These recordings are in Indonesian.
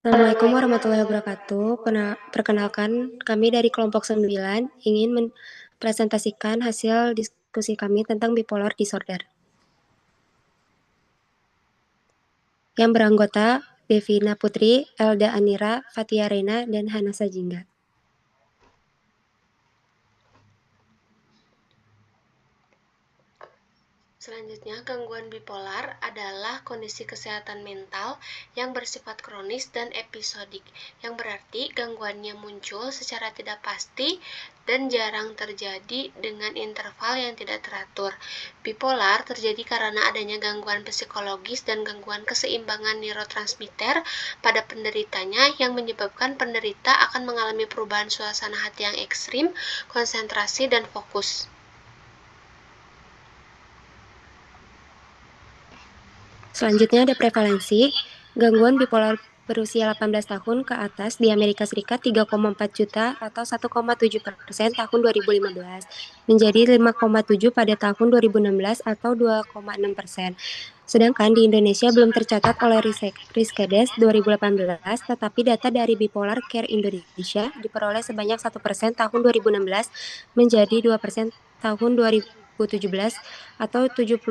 Assalamualaikum warahmatullahi wabarakatuh. Perkenalkan, kami dari kelompok 9 ingin mempresentasikan hasil diskusi kami tentang bipolar disorder. Yang beranggota Devina Putri, Elda Anira, Fatia Rena, dan Hana Sajingga. Selanjutnya, gangguan bipolar adalah kondisi kesehatan mental yang bersifat kronis dan episodik, yang berarti gangguannya muncul secara tidak pasti dan jarang terjadi dengan interval yang tidak teratur. Bipolar terjadi karena adanya gangguan psikologis dan gangguan keseimbangan neurotransmitter pada penderitanya yang menyebabkan penderita akan mengalami perubahan suasana hati yang ekstrim, konsentrasi, dan fokus. Selanjutnya ada prevalensi. Gangguan bipolar berusia 18 tahun ke atas di Amerika Serikat 3,4 juta atau 1,7% tahun 2015, menjadi 5,7 pada tahun 2016 atau 2,6%. Sedangkan di Indonesia belum tercatat oleh Riskedes 2018, tetapi data dari Bipolar Care Indonesia diperoleh sebanyak 1% tahun 2016 menjadi 2% tahun 2017 atau 72.860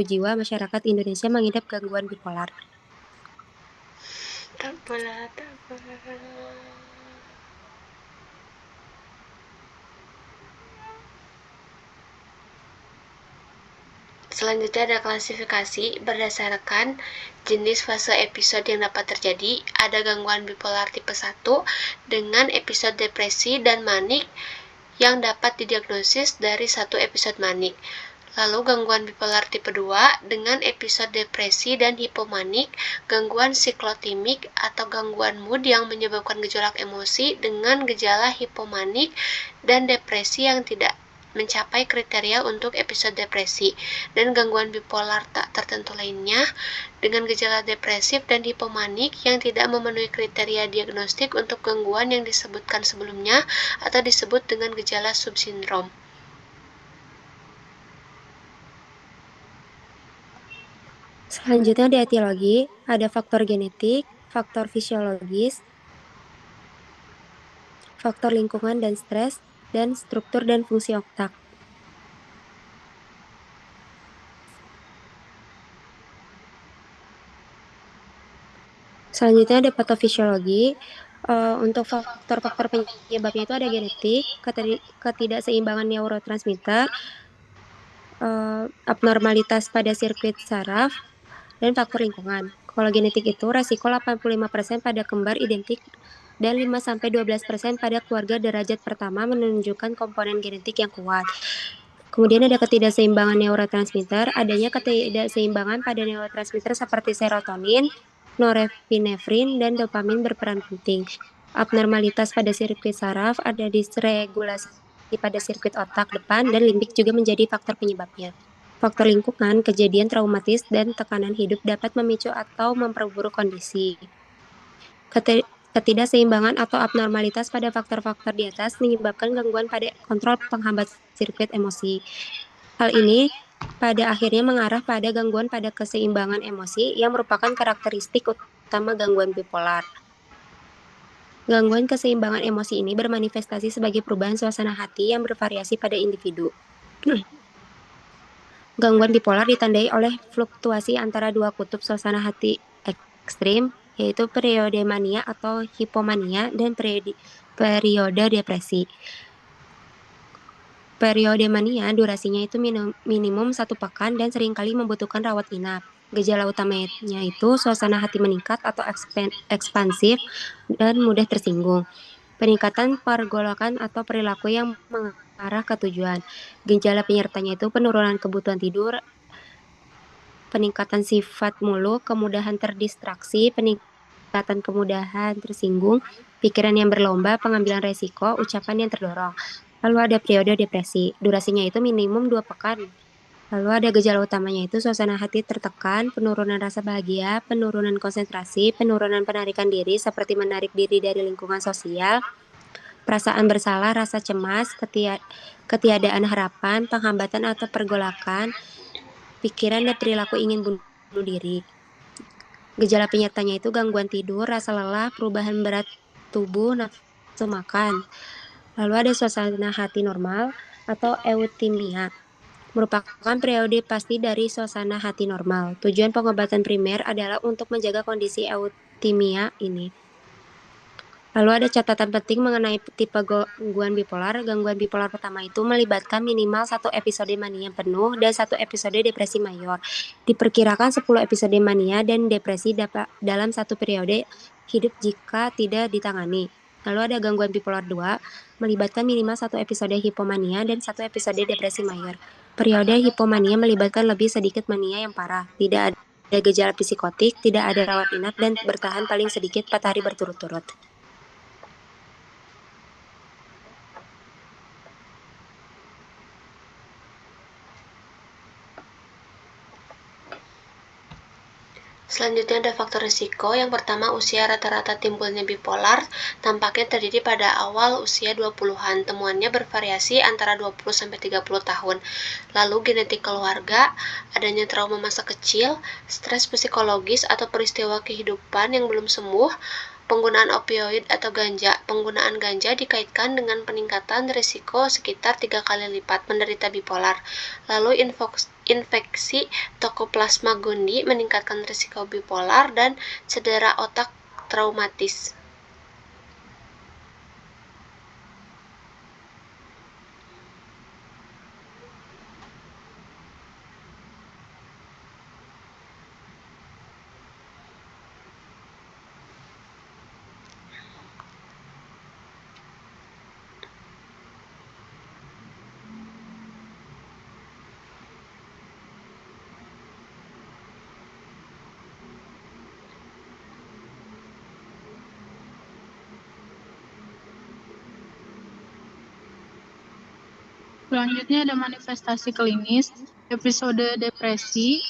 jiwa masyarakat Indonesia mengidap gangguan bipolar. Selanjutnya ada klasifikasi berdasarkan jenis fase episode yang dapat terjadi. Ada gangguan bipolar tipe 1 dengan episode depresi dan manik yang dapat didiagnosis dari satu episode manik. Lalu gangguan bipolar tipe 2 dengan episode depresi dan hipomanik, gangguan siklotimik atau gangguan mood yang menyebabkan gejolak emosi dengan gejala hipomanik dan depresi yang tidak mencapai kriteria untuk episode depresi, dan gangguan bipolar tak tertentu lainnya dengan gejala depresif dan hipomanik yang tidak memenuhi kriteria diagnostik untuk gangguan yang disebutkan sebelumnya atau disebut dengan gejala subsindrom. Selanjutnya di etiologi, ada faktor genetik, faktor fisiologis, faktor lingkungan dan stres, dan struktur dan fungsi otak. Selanjutnya ada patofisiologi. Untuk faktor-faktor penyebabnya itu ada genetik, ketidakseimbangan neurotransmitter, abnormalitas pada sirkuit saraf, dan faktor lingkungan. Kalau genetik itu resiko 85% pada kembar identik dan 5-12% pada keluarga derajat pertama menunjukkan komponen genetik yang kuat. Kemudian ada ketidakseimbangan neurotransmitter, adanya ketidakseimbangan pada neurotransmitter seperti serotonin, norepinefrin, dan dopamin berperan penting. Abnormalitas pada sirkuit saraf, ada disregulasi pada sirkuit otak depan, dan limbik juga menjadi faktor penyebabnya. Faktor lingkungan, kejadian traumatis, dan tekanan hidup dapat memicu atau memperburuk kondisi. Ketidakseimbangan atau abnormalitas pada faktor-faktor di atas menyebabkan gangguan pada kontrol penghambat sirkuit emosi. Hal ini pada akhirnya mengarah pada gangguan pada keseimbangan emosi yang merupakan karakteristik utama gangguan bipolar. Gangguan keseimbangan emosi ini bermanifestasi sebagai perubahan suasana hati yang bervariasi pada individu. Gangguan bipolar ditandai oleh fluktuasi antara dua kutub suasana hati ekstrim, yaitu periode mania atau hipomania dan periode depresi. Periode mania durasinya itu minimum 1 pekan dan seringkali membutuhkan rawat inap. Gejala utamanya itu suasana hati meningkat atau ekspansif dan mudah tersinggung. Peningkatan pergolakan atau perilaku yang mengarah ke tujuan. Gejala penyertanya itu penurunan kebutuhan tidur, peningkatan sifat muluk, kemudahan terdistraksi, peningkatan kemudahan tersinggung, pikiran yang berlomba, pengambilan resiko, ucapan yang terdorong. Lalu ada periode depresi, durasinya itu minimum 2 pekan. Lalu ada gejala utamanya itu suasana hati tertekan, penurunan rasa bahagia, penurunan konsentrasi, penurunan penarikan diri seperti menarik diri dari lingkungan sosial, perasaan bersalah, rasa cemas, ketiadaan harapan, penghambatan atau pergolakan, pikiran dan perilaku ingin bunuh diri. Gejala penyertanya itu gangguan tidur, rasa lelah, perubahan berat tubuh, nafsu makan. Lalu ada suasana hati normal atau eutimia, merupakan periode pasti dari suasana hati normal. Tujuan pengobatan primer adalah untuk menjaga kondisi eutimia ini. Lalu ada catatan penting mengenai tipe gangguan bipolar. Gangguan bipolar pertama itu melibatkan minimal 1 episode mania penuh dan 1 episode depresi mayor. Diperkirakan 10 episode mania dan depresi dapat dalam satu periode hidup jika tidak ditangani. Lalu ada gangguan bipolar 2, melibatkan minimal 1 episode hipomania dan 1 episode depresi mayor. Periode hipomania melibatkan lebih sedikit mania yang parah. Tidak ada gejala psikotik, tidak ada rawat inap, dan bertahan paling sedikit 4 hari berturut-turut. Selanjutnya ada faktor risiko. Yang pertama, usia rata-rata timbulnya bipolar tampaknya terjadi pada awal usia 20-an. Temuannya bervariasi antara 20-30 tahun. Lalu genetik keluarga, adanya trauma masa kecil, stres psikologis atau peristiwa kehidupan yang belum sembuh, penggunaan opioid atau ganja. Penggunaan ganja dikaitkan dengan peningkatan risiko sekitar 3 kali lipat menderita bipolar. Lalu infeksi Toxoplasma gondii meningkatkan risiko bipolar dan cedera otak traumatis. Selanjutnya ada manifestasi klinis. Episode depresi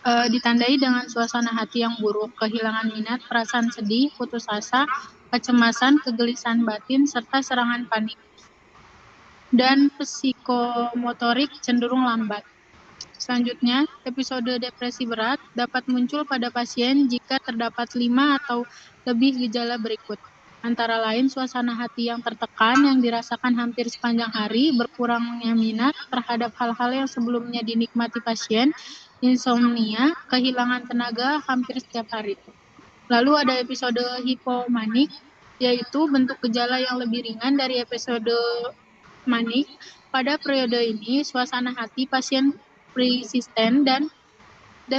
ditandai dengan suasana hati yang buruk, kehilangan minat, perasaan sedih, putus asa, kecemasan, kegelisahan batin, serta serangan panik. Dan psikomotorik cenderung lambat. Selanjutnya, episode depresi berat dapat muncul pada pasien jika terdapat 5 atau lebih gejala berikut. Antara lain suasana hati yang tertekan yang dirasakan hampir sepanjang hari, berkurangnya minat terhadap hal-hal yang sebelumnya dinikmati pasien, insomnia, kehilangan tenaga hampir setiap hari. Lalu ada episode hipomanik, yaitu bentuk gejala yang lebih ringan dari episode manik. Pada periode ini, suasana hati pasien persisten dan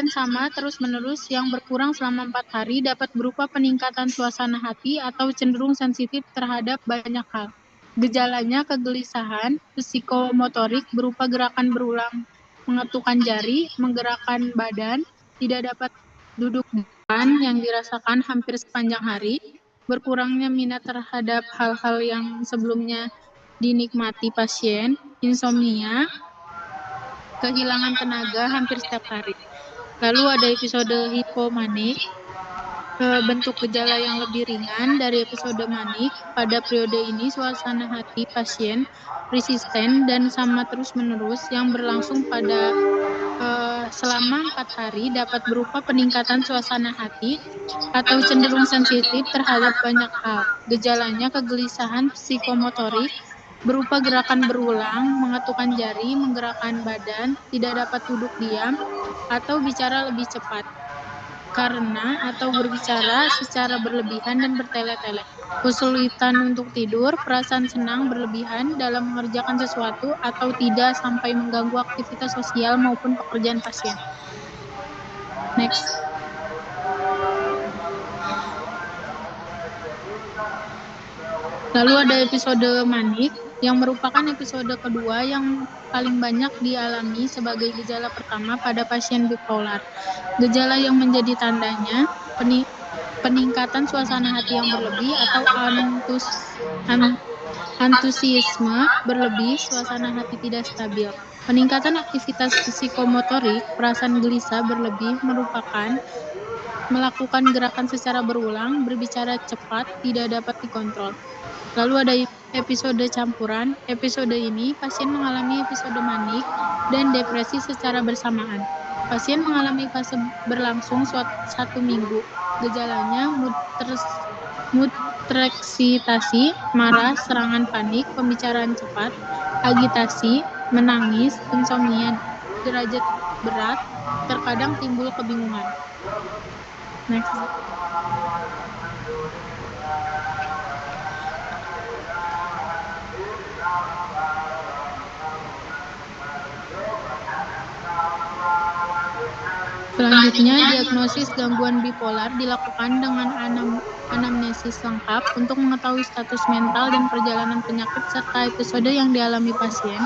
sama terus-menerus yang berkurang selama 4 hari dapat berupa peningkatan suasana hati atau cenderung sensitif terhadap banyak hal. Gejalanya kegelisahan psikomotorik berupa gerakan berulang mengetukkan jari, menggerakkan badan, tidak dapat duduk depan yang dirasakan hampir sepanjang hari, berkurangnya minat terhadap hal-hal yang sebelumnya dinikmati pasien, insomnia, kehilangan tenaga hampir setiap hari. Lalu ada episode hipomanik, bentuk gejala yang lebih ringan dari episode manik. Pada periode ini suasana hati pasien persisten dan sama terus-menerus yang berlangsung pada selama 4 hari dapat berupa peningkatan suasana hati atau cenderung sensitif terhadap banyak hal. Gejalanya kegelisahan psikomotorik berupa gerakan berulang, mengetukkan jari, menggerakkan badan, tidak dapat duduk diam, atau bicara lebih cepat karena atau berbicara secara berlebihan dan bertele-tele. Kesulitan untuk tidur, perasaan senang berlebihan dalam mengerjakan sesuatu atau tidak sampai mengganggu aktivitas sosial maupun pekerjaan pasien. Next. Lalu ada episode manik yang merupakan episode kedua yang paling banyak dialami sebagai gejala pertama pada pasien bipolar. Gejala yang menjadi tandanya peningkatan suasana hati yang berlebih atau antusiasme berlebih, suasana hati tidak stabil. Peningkatan aktivitas psikomotorik, perasaan gelisah berlebih merupakan melakukan gerakan secara berulang, berbicara cepat, tidak dapat dikontrol. Lalu ada episode campuran. Episode ini pasien mengalami episode manik dan depresi secara bersamaan. Pasien mengalami fase berlangsung 1 minggu. Gejalanya mood tereksitasi, marah, serangan panik, pembicaraan cepat, agitasi, menangis, insomnia derajat berat, terkadang timbul kebingungan. Next. Selanjutnya, diagnosis gangguan bipolar dilakukan dengan anamnesis lengkap untuk mengetahui status mental dan perjalanan penyakit serta episode yang dialami pasien,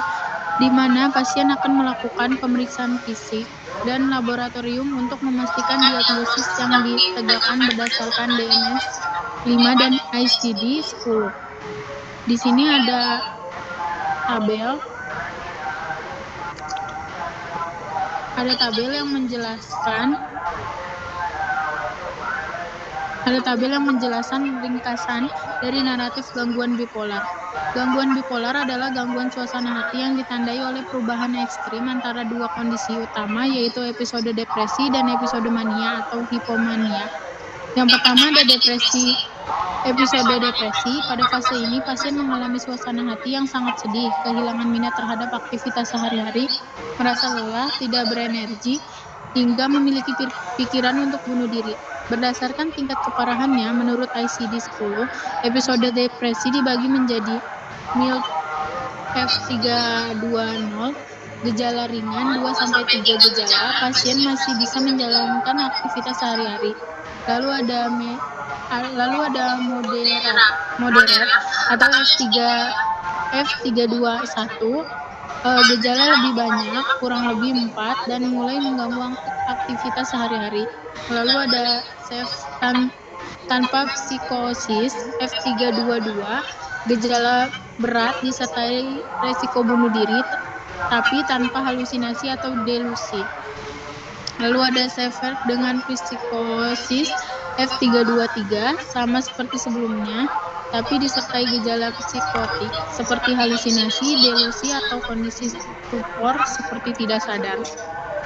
di mana pasien akan melakukan pemeriksaan fisik dan laboratorium untuk memastikan diagnosis yang ditegakkan berdasarkan DSM-5 dan ICD-10. Di sini ada tabel yang menjelaskan ringkasan dari naratif gangguan bipolar. Gangguan bipolar adalah gangguan suasana hati yang ditandai oleh perubahan ekstrim antara dua kondisi utama, yaitu episode depresi dan episode mania atau hipomania. Yang pertama ada episode depresi. Pada fase ini, pasien mengalami suasana hati yang sangat sedih, kehilangan minat terhadap aktivitas sehari-hari, merasa lelah, tidak berenergi, hingga memiliki pikiran untuk bunuh diri. Berdasarkan tingkat keparahannya, menurut ICD-10, episode depresi dibagi menjadi mild F320, gejala ringan 2-3 gejala, pasien masih bisa menjalankan aktivitas sehari-hari. Lalu ada moderate atau F321, gejala lebih banyak, kurang lebih 4, dan mulai mengganggu aktivitas sehari-hari. Lalu ada tanpa psikosis, F322, gejala berat disertai resiko bunuh diri, tapi tanpa halusinasi atau delusi. Lalu ada severe dengan psikosis, F323, sama seperti sebelumnya, tapi disertai gejala psikotik seperti halusinasi, delusi, atau kondisi stupor seperti tidak sadar.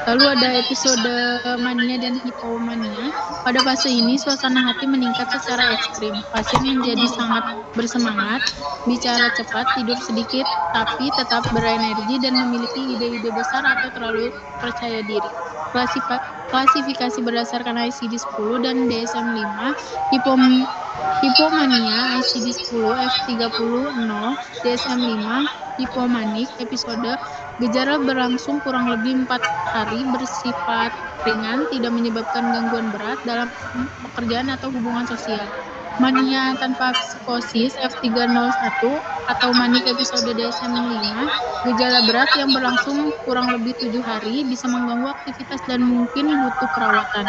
Lalu ada episode mania dan hipomania. Pada fase ini, suasana hati meningkat secara ekstrim. Pasien menjadi sangat bersemangat, bicara cepat, tidur sedikit, tapi tetap berenergi dan memiliki ide-ide besar atau terlalu percaya diri. Klasifikasi berdasarkan ICD-10 dan DSM-5, hipomania ICD-10 F30 0, DSM-5 hipomanik episode, gejala berlangsung kurang lebih 4 hari, bersifat ringan, tidak menyebabkan gangguan berat dalam pekerjaan atau hubungan sosial. Mania tanpa psikosis F301 atau manik episode DSM-5, gejala berat yang berlangsung kurang lebih 7 hari, bisa mengganggu aktivitas dan mungkin butuh perawatan.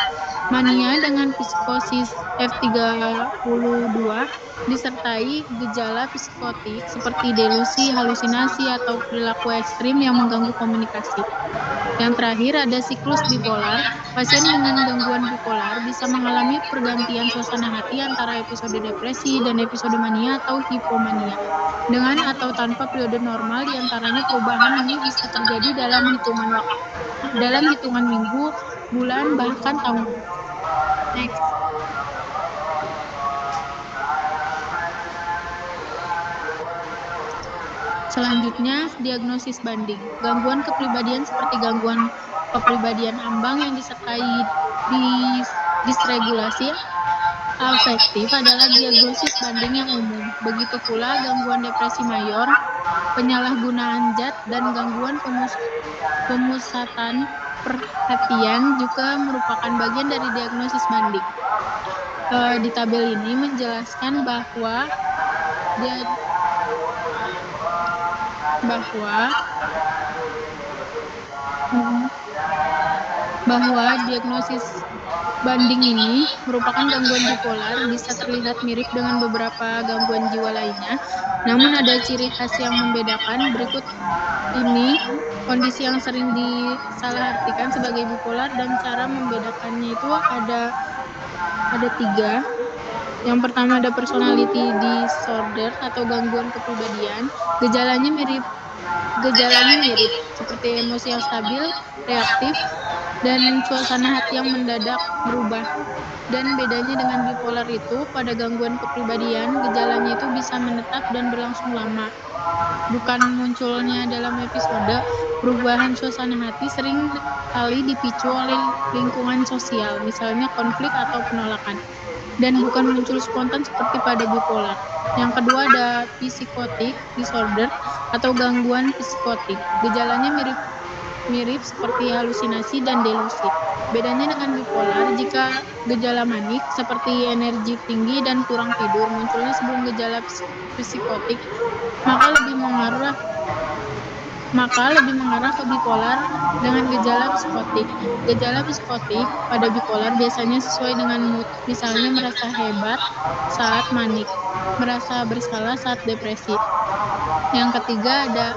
Mania dengan psikosis F32 disertai gejala psikotik seperti delusi, halusinasi, atau perilaku ekstrim yang mengganggu komunikasi. Yang terakhir ada siklus bipolar. Pasien dengan gangguan bipolar bisa mengalami pergantian suasana hati antara episode depresi dan episode mania atau hipomania. Dengan atau tanpa periode normal, diantaranya perubahan ini bisa terjadi dalam hitungan minggu, bulan, bahkan tahun. Next. Selanjutnya, diagnosis banding. Gangguan kepribadian seperti gangguan kepribadian ambang yang disertai disregulasi afektif adalah diagnosis banding yang umum. Begitu pula gangguan depresi mayor, penyalahgunaan zat, dan gangguan pemusatan perhatian juga merupakan bagian dari diagnosis banding. Di tabel ini menjelaskan bahwa diagnosis banding ini merupakan gangguan bipolar, bisa terlihat mirip dengan beberapa gangguan jiwa lainnya, namun ada ciri khas yang membedakan. Berikut ini kondisi yang sering disalahartikan sebagai bipolar dan cara membedakannya itu ada 3. Yang pertama ada personality disorder atau gangguan kepribadian. Gejalanya mirip Gejalanya mirip, seperti emosi yang stabil, reaktif, dan suasana hati yang mendadak berubah. Dan bedanya dengan bipolar itu, pada gangguan kepribadian, gejalanya itu bisa menetap dan berlangsung lama. Bukan munculnya dalam episode, perubahan suasana hati sering kali dipicu oleh lingkungan sosial, misalnya konflik atau penolakan, dan bukan muncul spontan seperti pada bipolar. Yang kedua ada psikotik disorder atau gangguan psikotik. Gejalanya mirip seperti halusinasi dan delusi. Bedanya dengan bipolar, jika gejala manik seperti energi tinggi dan kurang tidur munculnya sebelum gejala psikotik, maka lebih mengarah ke bipolar dengan gejala psikotik. Gejala psikotik pada bipolar biasanya sesuai dengan mood, misalnya merasa hebat saat manik, merasa bersalah saat depresi. Yang ketiga ada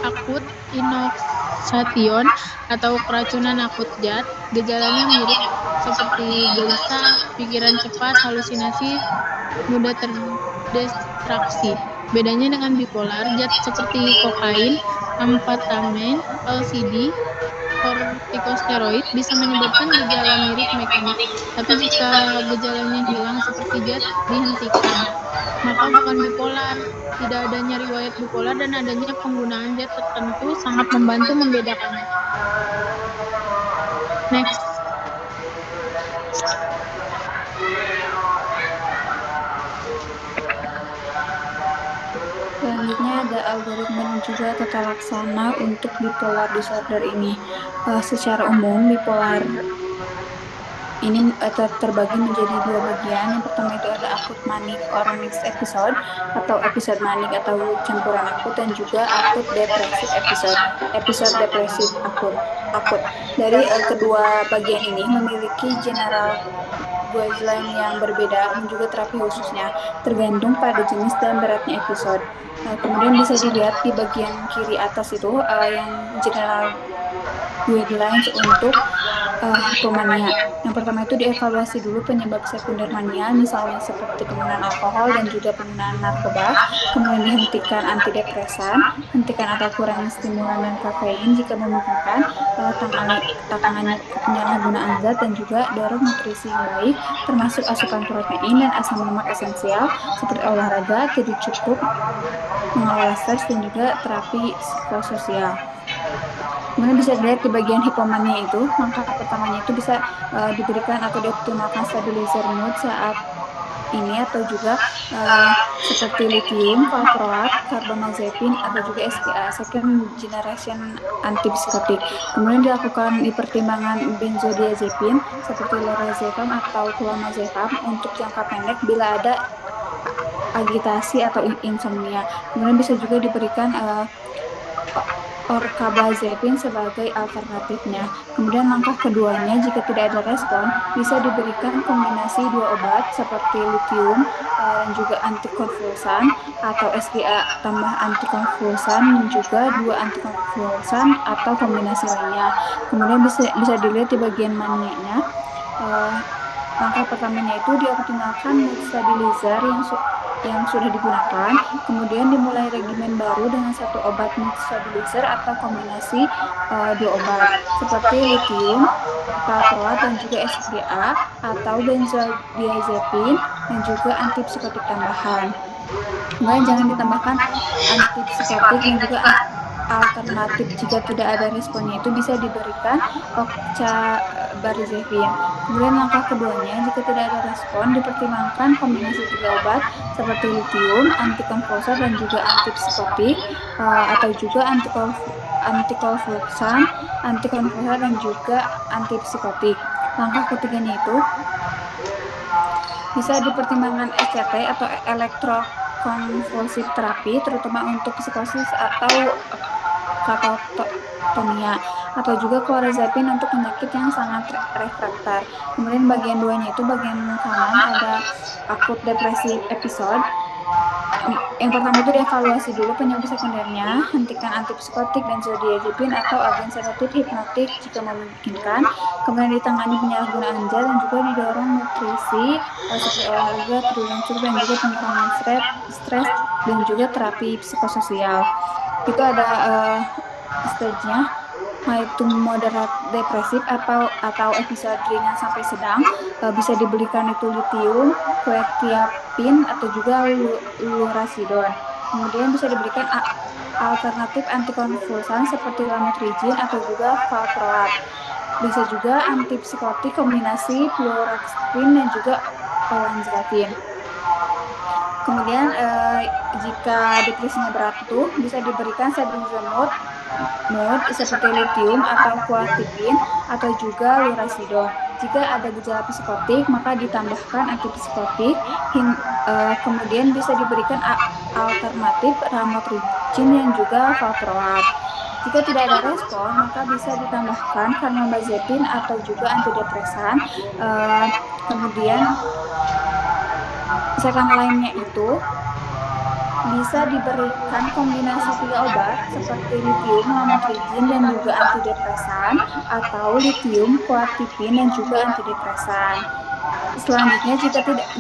akut inoksation atau keracunan akut zat. Gejalanya mirip seperti gelisah, pikiran cepat, halusinasi, mudah terdistraksi. Bedanya dengan bipolar, zat seperti kokain, amfetamin, LSD, kortikosteroid bisa menyebabkan gejala mirip mekanik. Tapi jika gejalanya hilang seperti zat dihentikan, maka bukan bipolar. Tidak adanya riwayat bipolar dan adanya penggunaan zat tertentu sangat membantu membedakannya. Next. Selanjutnya ada algoritma dan juga tata laksana untuk bipolar disorder ini. Secara umum, bipolar ini terbagi menjadi dua bagian. Yang pertama itu ada akut manic or mixed episode atau episode manik atau campuran akut, dan juga akut depresif episode depresif akut. Dari kedua bagian ini memiliki general guideline yang berbeda dan juga terapi khususnya tergantung pada jenis dan beratnya episode. Kemudian bisa dilihat di bagian kiri atas itu yang general guidelines untuk hipomania. Yang pertama itu dievaluasi dulu penyebab sekunder mania, misalnya seperti penggunaan alkohol dan juga penggunaan narkoba. Kemudian dihentikan antidepresan, hentikan atau kurangi stimulan dan kafein jika memungkinkan, tangani penyalahgunaan zat, dan juga dorong nutrisi yang baik, termasuk asupan protein dan asam lemak esensial seperti olahraga, tidur cukup, mengelola stres, dan juga terapi psikososial. Kemudian bisa dilihat di bagian hipomania itu, langkah pertamanya itu bisa diberikan atau dioptimalkan stabilizer mood saat ini, atau juga seperti lithium, valproat, carbamazepine, atau juga SGA, second generation antipsikotik. Kemudian dilakukan di pertimbangan benzodiazepin seperti lorazepam atau clonazepam untuk jangka pendek bila ada agitasi atau insomnia. Kemudian bisa juga diberikan orcarbazepine sebagai alternatifnya. Kemudian langkah keduanya, jika tidak ada respon, bisa diberikan kombinasi dua obat seperti lithium dan juga antikonvulsan atau SGA tambah antikonvulsan, dan juga dua antikonvulsan atau kombinasi lainnya. Kemudian bisa dilihat di bagian manianya. Langkah pertamanya itu dioptimalkan mood stabilizer yang sudah digunakan, kemudian dimulai regimen baru dengan satu obat mood stabilizer atau kombinasi dua obat seperti lithium, valproat, dan juga SGA atau benzodiazepin, dan juga antipsikotik tambahan. Kemudian jangan ditambahkan antipsikotik, dan juga alternatif jika tidak ada responnya itu bisa diberikan oxcarbazepine. Kemudian langkah keduanya, jika tidak ada respon, dipertimbangkan kombinasi 3 obat seperti lithium, antikonvulsan, dan juga antipsikotik, atau juga antikonvulsan, dan juga antipsikotik. Langkah ketiganya itu bisa dipertimbangkan ECT atau elektrokonvulsif terapi, terutama untuk psikosis atau katatonia, atau juga clorazepam untuk penyakit yang sangat refraktar. Kemudian bagian duanya itu, bagian kanan ada akut depresi episode. Yang pertama itu dievaluasi dulu penyebab sekundernya, hentikan antipsikotik dan benzodiazepin atau agen sedatif hipnotik jika memungkinkan. Kemudian ditangani penyalahgunaan zat, dan juga didorong nutrisi seperti olahraga, tidur yang cukup, dan juga pengurangan stres, dan juga terapi psikososial. Itu ada stage-nya, yaitu moderat depresif atau episode ringan sampai sedang. Bisa diberikan itu litium, quetiapin atau juga lurasidon. Kemudian bisa diberikan alternatif antikonvulsan seperti lamotrigin atau juga valproat. Bisa juga antipsikotik kombinasi fluoxetine dan juga olanzapine. Kemudian jika depresinya berat tuh bisa diberikan sebenzemut seperti litium atau quetiapin atau juga lurasidon. Jika ada gejala psikotik maka ditambahkan antipsikotik. Kemudian bisa diberikan alternatif lamotrigin dan juga valproat. Jika tidak ada respon, maka bisa ditambahkan carbamazepine atau juga antidepresan. Kemudian second line-nya itu bisa diberikan kombinasi 3 obat seperti litium, lamotrigin, dan juga antidepresan, atau litium, quetiapin, dan juga antidepresan. Selanjutnya,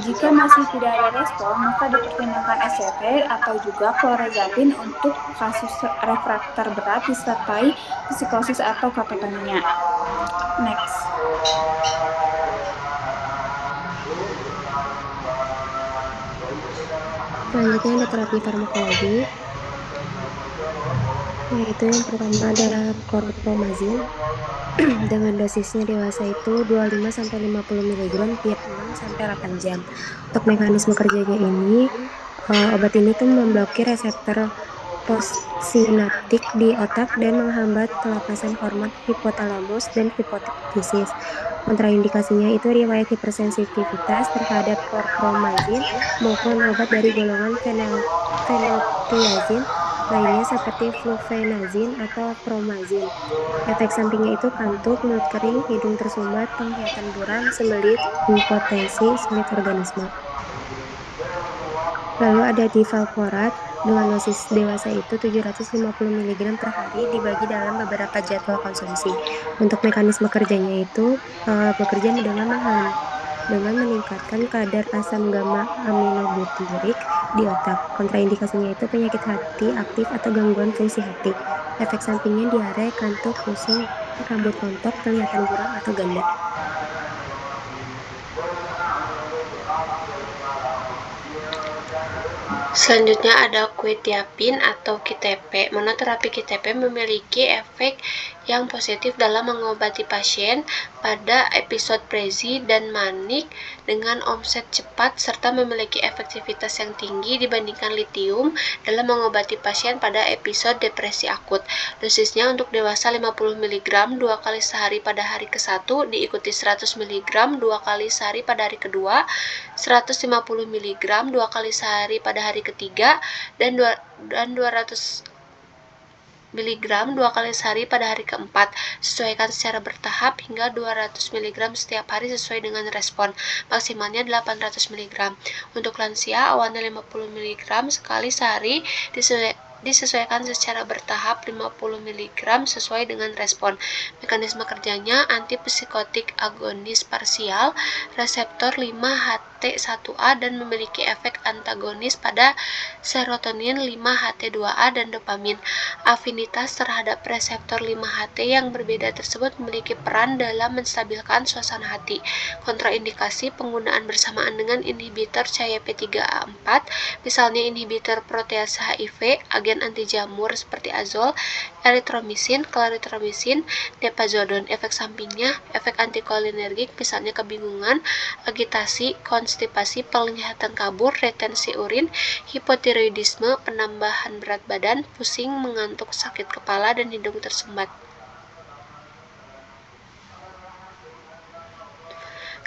jika masih tidak ada respon, maka dipertimbangkan SCT atau juga clorazapine untuk kasus refraktor berat disertai psikosis atau katatonia. Next. Selanjutnya ada terapi farmakologi, yaitu yang pertama adalah chlorpromazine dengan dosisnya dewasa itu 25-50 mg tiap 6-8 jam. Untuk mekanisme kerjanya ini, obat ini tuh memblokir reseptor postsinaptik di otak dan menghambat pelepasan hormon hipotalamus dan hipofisis. Kontraindikasinya itu riwayat hipersensitivitas terhadap chlorpromazine maupun obat dari golongan fenotiazin lainnya seperti flufenazine atau promazine. Efek sampingnya itu kantuk, mulut kering, hidung tersumbat, penglihatan buram, sembelit, impotensi, sulit organisme. Lalu ada divalproat dengan dosis dewasa itu 750 mg per hari dibagi dalam beberapa jadwal konsumsi. Untuk mekanisme kerjanya itu bekerja dengan meningkatkan kadar asam gamma aminobutyric di otak. Kontraindikasinya itu penyakit hati aktif atau gangguan fungsi hati. Efek sampingnya diare, kantuk, pusing, rambut rontok, kelihatan buram atau ganda. Selanjutnya ada quetiapin atau QTP. Monoterapi QTP memiliki efek yang positif dalam mengobati pasien pada episode presi dan manik dengan onset cepat serta memiliki efektivitas yang tinggi dibandingkan litium dalam mengobati pasien pada episode depresi akut. Dosisnya untuk dewasa 50 mg 2 kali sehari pada hari ke-1 diikuti 100 mg 2 kali sehari pada hari kedua, 150 mg 2 kali sehari pada hari ketiga, dan 200 mg 2 kali sehari pada hari keempat. Sesuaikan secara bertahap hingga 200 mg setiap hari sesuai dengan respon. Maksimalnya 800 mg. Untuk lansia, awalnya 50 mg sekali sehari disesuaikan secara bertahap 50 mg sesuai dengan respon. Mekanisme kerjanya antipsikotik agonis parsial reseptor 5-HT1A dan memiliki efek antagonis pada serotonin 5-HT2A dan dopamin. Afinitas terhadap reseptor 5-HT yang berbeda tersebut memiliki peran dalam menstabilkan suasana hati. Kontraindikasi penggunaan bersamaan dengan inhibitor CYP3A4, misalnya inhibitor protease HIV, agen anti jamur seperti azol, eritromisin, klaritromisin, depazodon. Efek sampingnya, efek antikolinergik misalnya kebingungan, agitasi, konstipasi, penglihatan kabur, retensi urin, hipotiroidisme, penambahan berat badan, pusing, mengantuk, sakit kepala, dan hidung tersumbat.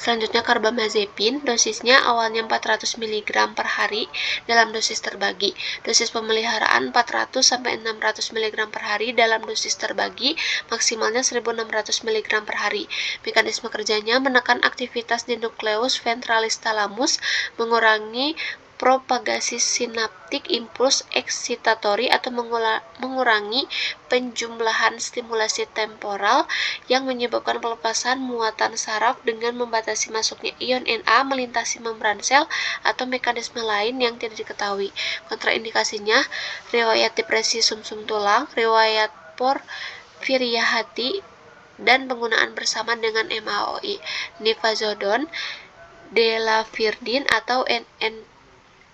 Selanjutnya carbamazepine, dosisnya awalnya 400 mg per hari dalam dosis terbagi. Dosis pemeliharaan 400-600 mg per hari dalam dosis terbagi, maksimalnya 1600 mg per hari. Mekanisme kerjanya menekan aktivitas di nukleus ventralis thalamus, mengurangi propagasi sinaptik impuls eksitatori atau mengurangi penjumlahan stimulasi temporal yang menyebabkan pelepasan muatan saraf dengan membatasi masuknya ion Na melintasi membran sel atau mekanisme lain yang tidak diketahui. Kontraindikasinya, riwayat depresi sumsum tulang, riwayat porfiria hati, dan penggunaan bersama dengan MAOI, nifazodon, delafirdin atau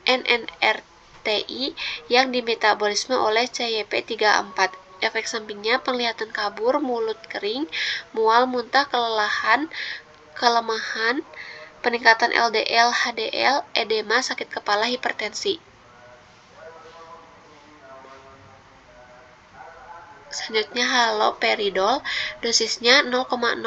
NNRTI yang dimetabolisme oleh CYP34. Efek sampingnya penglihatan kabur, mulut kering, mual, muntah, kelemahan, peningkatan LDL, HDL, edema, sakit kepala, hipertensi. Selanjutnya haloperidol, dosisnya 0,05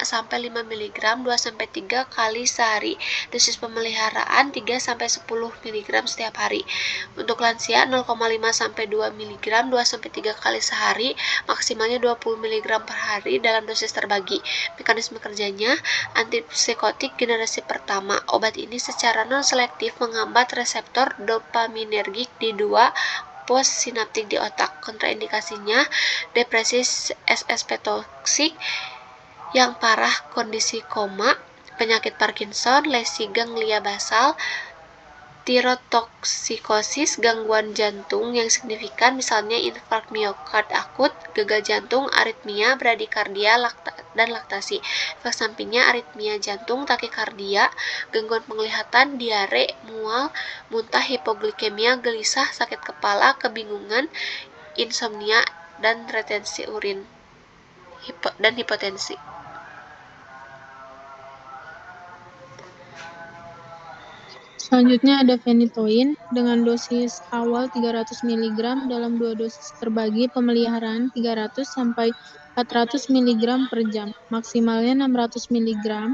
sampai 5 mg 2-3 kali sehari. Dosis pemeliharaan 3 sampai 10 mg setiap hari. Untuk lansia 0,5 sampai 2 mg 2-3 kali sehari, maksimalnya 20 mg per hari dalam dosis terbagi. Mekanisme kerjanya antipsikotik generasi pertama. Obat ini secara non-selektif menghambat reseptor dopaminergik di 2 pos sinaptik di otak. Kontraindikasinya depresi SSP toksik yang parah, kondisi koma, penyakit Parkinson, lesi ganglia basal, tirotoksikosis, gangguan jantung yang signifikan misalnya infark miokard akut, gagal jantung, aritmia, bradikardia, dan laktasi. Efek sampingnya aritmia jantung, takikardia, gangguan penglihatan, diare, mual, muntah, hipoglikemia, gelisah, sakit kepala, kebingungan, insomnia, dan retensi urin dan hipotensi. Selanjutnya ada phenytoin dengan dosis awal 300 mg dalam 2 dosis terbagi, pemeliharaan 300 sampai 400 mg per jam, maksimalnya 600 mg.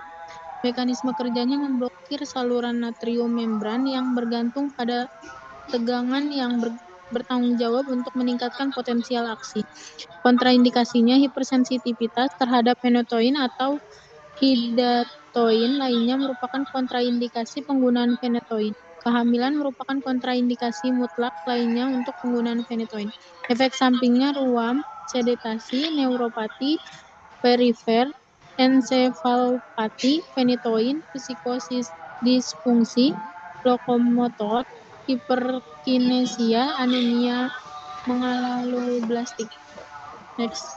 Mekanisme kerjanya memblokir saluran natrium membran yang bergantung pada tegangan yang bertanggung jawab untuk meningkatkan potensial aksi. Kontraindikasinya hipersensitivitas terhadap phenytoin atau hidatoin lainnya merupakan kontraindikasi penggunaan phenytoin. Kehamilan merupakan kontraindikasi mutlak lainnya untuk penggunaan phenytoin. Efek sampingnya ruam, sedetasi, neuropati, perifer, ensefalopati, phenytoin, psikosis disfungsi, lokomotor, hiperkinesia, anemia megaloblastik. Next.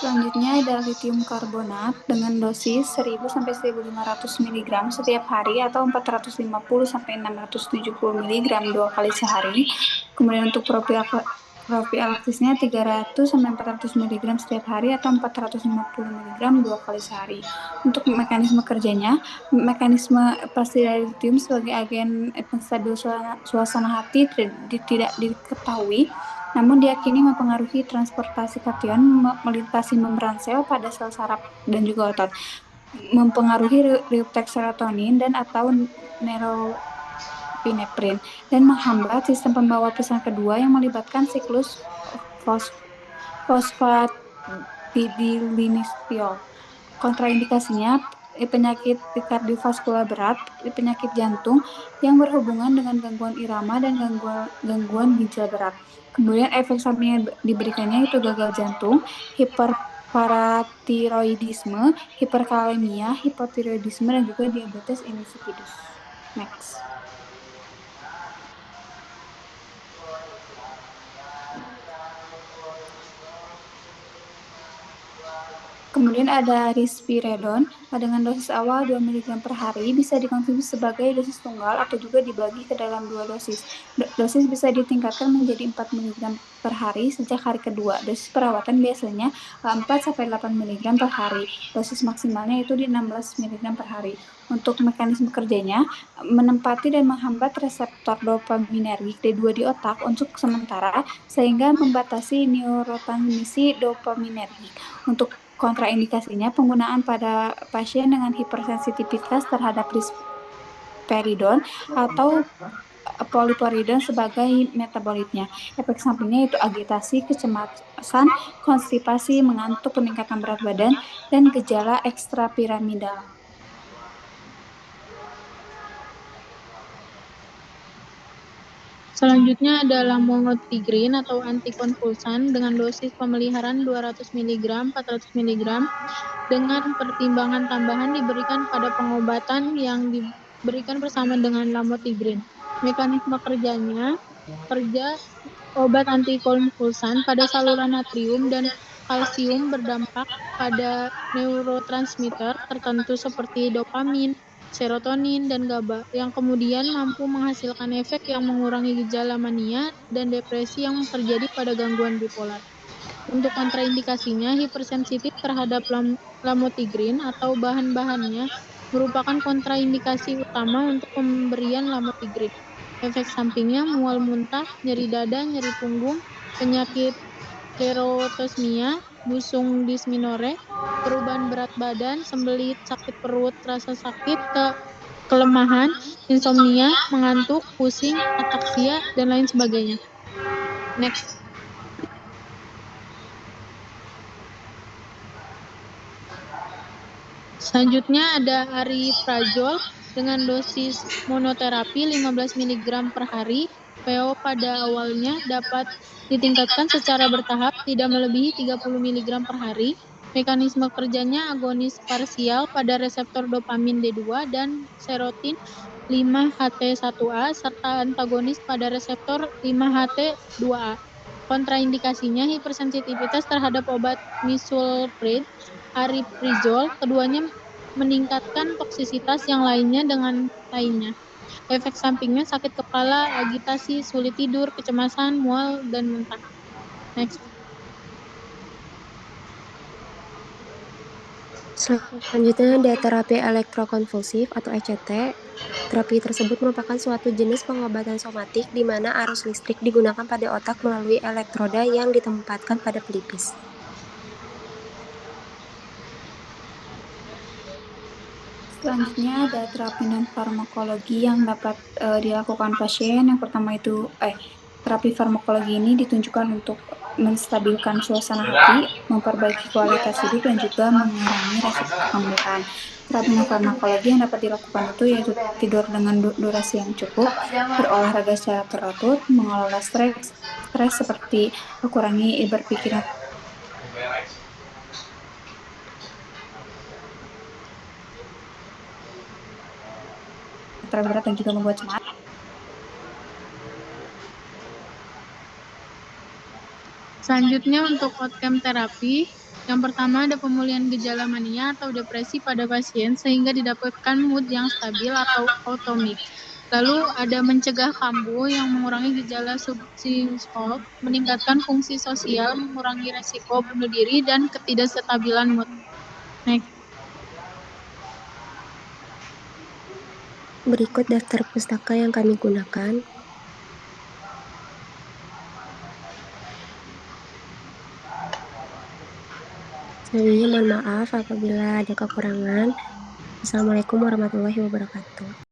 Selanjutnya ada litium karbonat dengan dosis 1000 sampai 1500 mg setiap hari atau 450 sampai 670 mg 2 kali sehari. Kemudian untuk profilaktisnya 300 sampai 400 mg setiap hari atau 450 mg 2 kali sehari. Untuk mekanisme kerjanya, mekanisme pasti dari litium sebagai agen stabil suasana hati tidak diketahui, namun diyakini mempengaruhi transportasi kation melintasi membran sel pada sel saraf dan juga otot, mempengaruhi reuptake serotonin dan atau neuropineprin, dan menghambat sistem pembawa pesan kedua yang melibatkan siklus fosfatidilinistiol. Kontraindikasinya penyakit kardiovaskular berat, penyakit jantung yang berhubungan dengan gangguan irama dan gangguan ginjal berat. Kemudian efek samping yang diberikannya itu gagal jantung, hiperparatiroidisme, hiperkalemia, hipotiroidisme, dan juga diabetes insipidus. Next. Kemudian ada risperidon dengan dosis awal 2 mg per hari, bisa dikonsumsi sebagai dosis tunggal atau juga dibagi ke dalam 2 dosis. Dosis bisa ditingkatkan menjadi 4 mg per hari sejak hari kedua. Dosis perawatan biasanya 4-8 mg per hari. Dosis maksimalnya itu di 16 mg per hari. Untuk mekanisme kerjanya, menempati dan menghambat reseptor dopaminergik D2 di otak untuk sementara, sehingga membatasi neurotransmisi dopaminergik. Untuk kontraindikasinya, penggunaan pada pasien dengan hipersensitivitas terhadap risperidon atau poliporidin sebagai metabolitnya. Efek sampingnya itu agitasi, kecemasan, konstipasi, mengantuk, peningkatan berat badan, dan gejala ekstrapiramidal. Selanjutnya ada lamotrigine atau antikonvulsan dengan dosis pemeliharaan 200 mg, 400 mg dengan pertimbangan tambahan diberikan pada pengobatan yang diberikan bersama dengan lamotrigine. Mekanisme kerja obat antikonvulsan pada saluran natrium dan kalsium berdampak pada neurotransmitter tertentu seperti dopamin, serotonin, dan GABA, yang kemudian mampu menghasilkan efek yang mengurangi gejala mania dan depresi yang terjadi pada gangguan bipolar. Untuk kontraindikasinya, hipersensitif terhadap lamotrigine atau bahan-bahannya merupakan kontraindikasi utama untuk pemberian lamotrigine. Efek sampingnya mual muntah, nyeri dada, nyeri punggung, penyakit keratosis, busung dysmenorrhea, perubahan berat badan, sembelit, sakit perut, rasa sakit, kelemahan, insomnia, mengantuk, pusing, ataksia, dan lain sebagainya. Next. Selanjutnya ada ariprazol dengan dosis monoterapi 15 mg per hari. PO pada awalnya dapat ditingkatkan secara bertahap tidak melebihi 30 mg per hari. Mekanisme kerjanya agonis parsial pada reseptor dopamin D2 dan serotin 5-HT1A serta antagonis pada reseptor 5-HT2A. Kontraindikasinya hipersensitivitas terhadap obat misulpred, ariprazol, keduanya meningkatkan toksisitas yang lainnya dengan lainnya. Efek sampingnya sakit kepala, agitasi, sulit tidur, kecemasan, mual, dan muntah. Next. Selanjutnya ada terapi elektrokonvulsif atau ECT. Terapi tersebut merupakan suatu jenis pengobatan somatik di mana arus listrik digunakan pada otak melalui elektroda yang ditempatkan pada pelipis. Selanjutnya ada terapi non-farmakologi yang dapat dilakukan pasien. Yang pertama itu terapi farmakologi ini ditunjukkan untuk menstabilkan suasana hati, memperbaiki kualitas hidup, dan juga mengurangi resiko kekambuhan. Terapi non-farmakologi yang dapat dilakukan itu yaitu tidur dengan durasi yang cukup, berolahraga secara teratur, mengelola stres seperti mengurangi berpikiran berat dan juga membuat semangat. Selanjutnya untuk outcome terapi, yang pertama ada pemulihan gejala mania atau depresi pada pasien sehingga didapatkan mood yang stabil atau automic. Lalu ada mencegah kambuh yang mengurangi gejala subsisol, meningkatkan fungsi sosial, mengurangi resiko bunuh diri, dan ketidakstabilan mood. Next. Berikut daftar pustaka yang kami gunakan. Selanjutnya mohon maaf apabila ada kekurangan. Assalamualaikum warahmatullahi wabarakatuh.